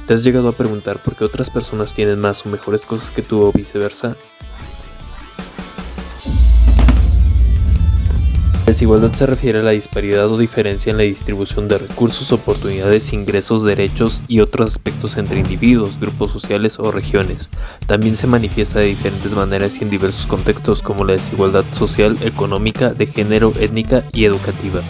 ¿Te has llegado a preguntar por qué otras personas tienen más o mejores cosas que tú o viceversa? La desigualdad se refiere a la disparidad o diferencia en la distribución de recursos, oportunidades, ingresos, derechos y otros aspectos entre individuos, grupos sociales o regiones. También se manifiesta de diferentes maneras y en diversos contextos, como la desigualdad social, económica, de género, étnica y educativa.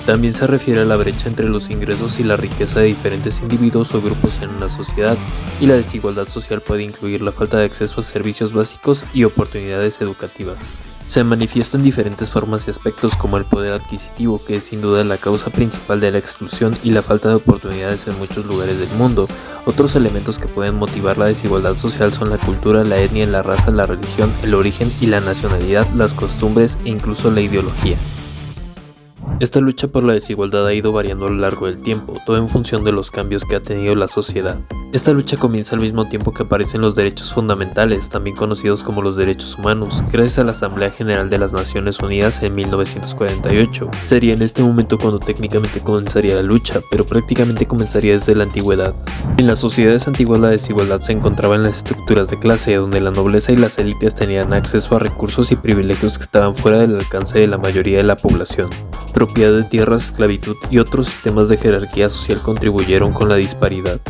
También se refiere a la brecha entre los ingresos y la riqueza de diferentes individuos o grupos en una sociedad, y la desigualdad social puede incluir la falta de acceso a servicios básicos y oportunidades educativas. Se manifiesta en diferentes formas y aspectos, como el poder adquisitivo, que es sin duda la causa principal de la exclusión y la falta de oportunidades en muchos lugares del mundo. Otros elementos que pueden motivar la desigualdad social son la cultura, la etnia, la raza, la religión, el origen y la nacionalidad, las costumbres e incluso la ideología. Esta lucha por la desigualdad ha ido variando a lo largo del tiempo, todo en función de los cambios que ha tenido la sociedad. Esta lucha comienza al mismo tiempo que aparecen los derechos fundamentales, también conocidos como los derechos humanos, gracias a la Asamblea General de las Naciones Unidas en 1948. Sería en este momento cuando técnicamente comenzaría la lucha, pero prácticamente comenzaría desde la antigüedad. En las sociedades antiguas la desigualdad se encontraba en las estructuras de clase, donde la nobleza y las élites tenían acceso a recursos y privilegios que estaban fuera del alcance de la mayoría de la población. Propiedad de tierras, esclavitud y otros sistemas de jerarquía social contribuyeron con la disparidad.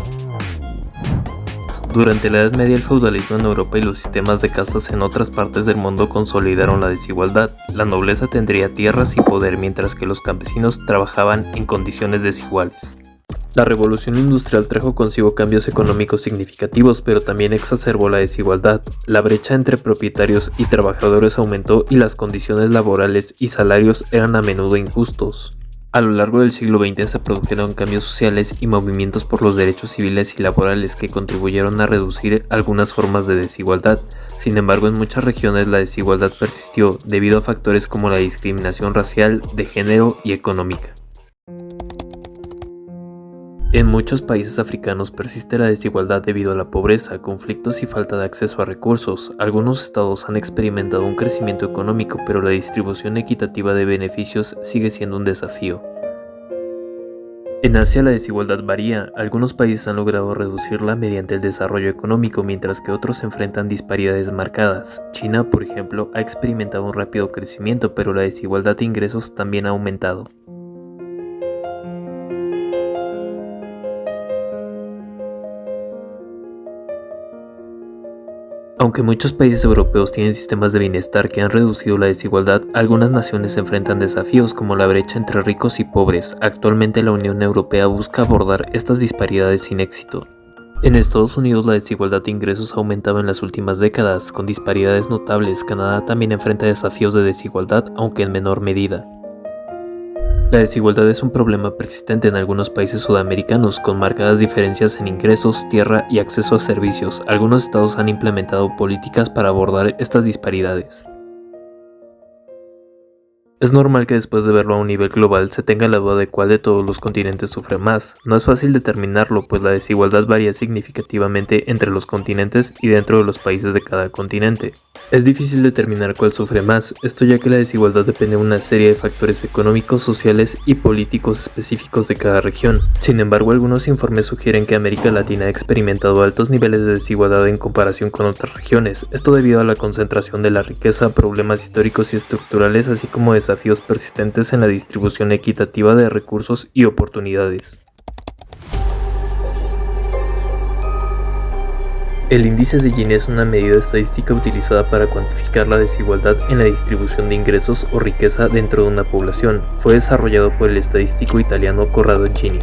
Durante la Edad Media, el feudalismo en Europa y los sistemas de castas en otras partes del mundo consolidaron la desigualdad. La nobleza tendría tierras y poder, mientras que los campesinos trabajaban en condiciones desiguales. La revolución industrial trajo consigo cambios económicos significativos, pero también exacerbó la desigualdad. La brecha entre propietarios y trabajadores aumentó y las condiciones laborales y salarios eran a menudo injustos. A lo largo del siglo XX se produjeron cambios sociales y movimientos por los derechos civiles y laborales que contribuyeron a reducir algunas formas de desigualdad. Sin embargo, en muchas regiones la desigualdad persistió debido a factores como la discriminación racial, de género y económica. En muchos países africanos persiste la desigualdad debido a la pobreza, conflictos y falta de acceso a recursos. Algunos estados han experimentado un crecimiento económico, pero la distribución equitativa de beneficios sigue siendo un desafío. En Asia la desigualdad varía. Algunos países han logrado reducirla mediante el desarrollo económico, mientras que otros enfrentan disparidades marcadas. China, por ejemplo, ha experimentado un rápido crecimiento, pero la desigualdad de ingresos también ha aumentado. Aunque muchos países europeos tienen sistemas de bienestar que han reducido la desigualdad, algunas naciones enfrentan desafíos como la brecha entre ricos y pobres. Actualmente la Unión Europea busca abordar estas disparidades sin éxito. En Estados Unidos la desigualdad de ingresos ha aumentado en las últimas décadas, con disparidades notables. Canadá también enfrenta desafíos de desigualdad, aunque en menor medida. La desigualdad es un problema persistente en algunos países sudamericanos, con marcadas diferencias en ingresos, tierra y acceso a servicios. Algunos estados han implementado políticas para abordar estas disparidades. Es normal que después de verlo a un nivel global se tenga la duda de cuál de todos los continentes sufre más. No es fácil determinarlo, pues la desigualdad varía significativamente entre los continentes y dentro de los países de cada continente. Es difícil determinar cuál sufre más, esto ya que la desigualdad depende de una serie de factores económicos, sociales y políticos específicos de cada región. Sin embargo, algunos informes sugieren que América Latina ha experimentado altos niveles de desigualdad en comparación con otras regiones, esto debido a la concentración de la riqueza, problemas históricos y estructurales, así como desafíos persistentes en la distribución equitativa de recursos y oportunidades. El índice de Gini es una medida estadística utilizada para cuantificar la desigualdad en la distribución de ingresos o riqueza dentro de una población. Fue desarrollado por el estadístico italiano Corrado Gini.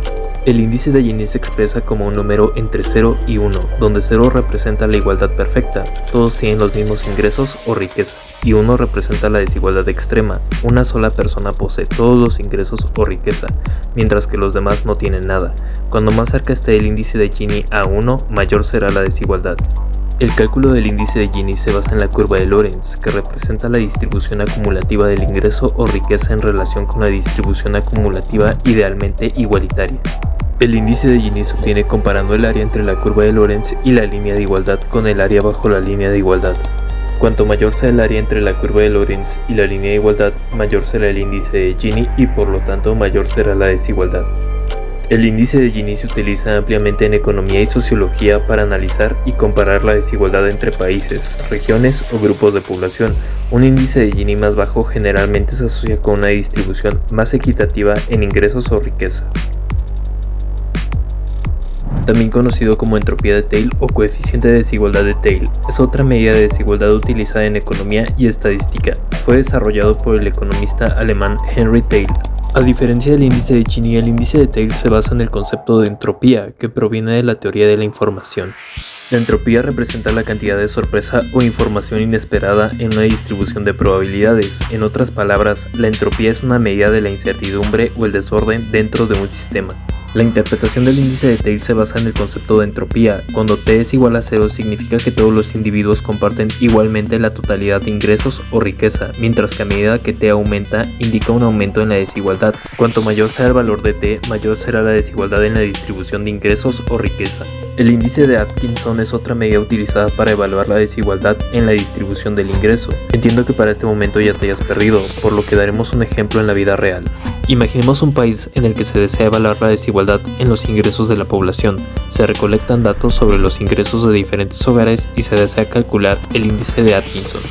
El índice de Gini se expresa como un número entre 0 y 1, donde 0 representa la igualdad perfecta, todos tienen los mismos ingresos o riqueza, y 1 representa la desigualdad extrema, una sola persona posee todos los ingresos o riqueza, mientras que los demás no tienen nada. Cuando más cerca esté el índice de Gini a 1, mayor será la desigualdad. El cálculo del índice de Gini se basa en la curva de Lorenz, que representa la distribución acumulativa del ingreso o riqueza en relación con la distribución acumulativa idealmente igualitaria. El índice de Gini se obtiene comparando el área entre la curva de Lorenz y la línea de igualdad con el área bajo la línea de igualdad. Cuanto mayor sea el área entre la curva de Lorenz y la línea de igualdad, mayor será el índice de Gini y por lo tanto mayor será la desigualdad. El índice de Gini se utiliza ampliamente en economía y sociología para analizar y comparar la desigualdad entre países, regiones o grupos de población. Un índice de Gini más bajo generalmente se asocia con una distribución más equitativa en ingresos o riqueza. También conocido como entropía de Theil o coeficiente de desigualdad de Theil, es otra medida de desigualdad utilizada en economía y estadística. Fue desarrollado por el economista alemán Henry Theil. A diferencia del índice de Gini, el índice de Theil se basa en el concepto de entropía, que proviene de la teoría de la información. La entropía representa la cantidad de sorpresa o información inesperada en una distribución de probabilidades. En otras palabras, la entropía es una medida de la incertidumbre o el desorden dentro de un sistema. La interpretación del índice de Theil se basa en el concepto de entropía. Cuando T es igual a 0 significa que todos los individuos comparten igualmente la totalidad de ingresos o riqueza, mientras que a medida que T aumenta, indica un aumento en la desigualdad. Cuanto mayor sea el valor de T, mayor será la desigualdad en la distribución de ingresos o riqueza. El índice de Atkinson es otra medida utilizada para evaluar la desigualdad en la distribución del ingreso. Entiendo que para este momento ya te hayas perdido, por lo que daremos un ejemplo en la vida real. Imaginemos un país en el que se desea evaluar la desigualdad en los ingresos de la población. Se recolectan datos sobre los ingresos de diferentes hogares y se desea calcular el índice de Atkinson.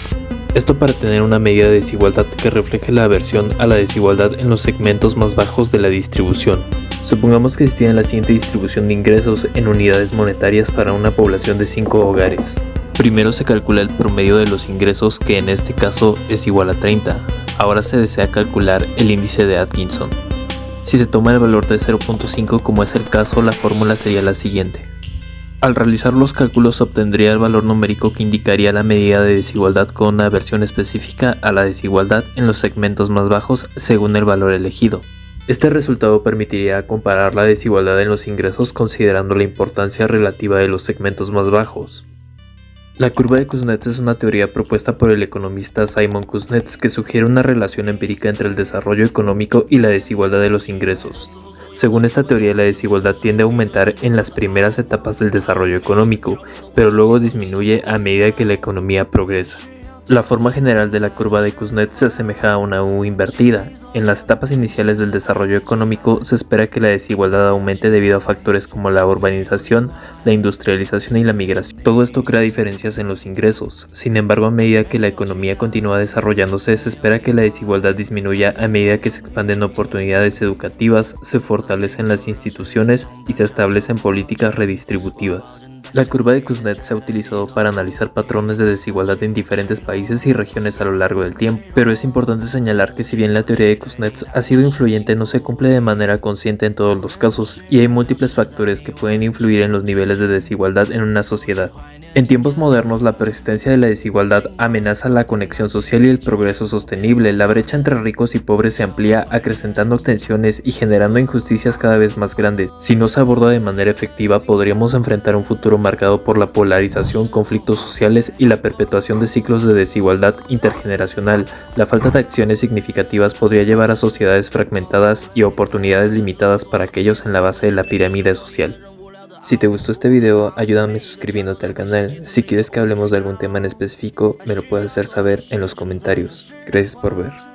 Esto para tener una medida de desigualdad que refleje la aversión a la desigualdad en los segmentos más bajos de la distribución. Supongamos que existiera la siguiente distribución de ingresos en unidades monetarias para una población de 5 hogares. Primero se calcula el promedio de los ingresos, que en este caso es igual a 30. Ahora se desea calcular el índice de Atkinson. Si se toma el valor de 0.5 como es el caso, la fórmula sería la siguiente. Al realizar los cálculos se obtendría el valor numérico que indicaría la medida de desigualdad con una aversión específica a la desigualdad en los segmentos más bajos según el valor elegido. Este resultado permitiría comparar la desigualdad en los ingresos considerando la importancia relativa de los segmentos más bajos. La curva de Kuznets es una teoría propuesta por el economista Simon Kuznets que sugiere una relación empírica entre el desarrollo económico y la desigualdad de los ingresos. Según esta teoría, la desigualdad tiende a aumentar en las primeras etapas del desarrollo económico, pero luego disminuye a medida que la economía progresa. La forma general de la curva de Kuznets se asemeja a una U invertida. En las etapas iniciales del desarrollo económico se espera que la desigualdad aumente debido a factores como la urbanización, la industrialización y la migración. Todo esto crea diferencias en los ingresos. Sin embargo, a medida que la economía continúa desarrollándose, se espera que la desigualdad disminuya a medida que se expanden oportunidades educativas, se fortalecen las instituciones y se establecen políticas redistributivas. La curva de Kuznets se ha utilizado para analizar patrones de desigualdad en diferentes países y regiones a lo largo del tiempo, pero es importante señalar que si bien la teoría de Kuznets ha sido influyente, no se cumple de manera consciente en todos los casos, y hay múltiples factores que pueden influir en los niveles de desigualdad en una sociedad. En tiempos modernos, la persistencia de la desigualdad amenaza la conexión social y el progreso sostenible. La brecha entre ricos y pobres se amplía, acrecentando tensiones y generando injusticias cada vez más grandes. Si no se aborda de manera efectiva, podríamos enfrentar un futuro marcado por la polarización, conflictos sociales y la perpetuación de ciclos de desigualdad intergeneracional. La falta de acciones significativas podría llevar a sociedades fragmentadas y oportunidades limitadas para aquellos en la base de la pirámide social. Si te gustó este video, ayúdame suscribiéndote al canal. Si quieres que hablemos de algún tema en específico, me lo puedes hacer saber en los comentarios. Gracias por ver.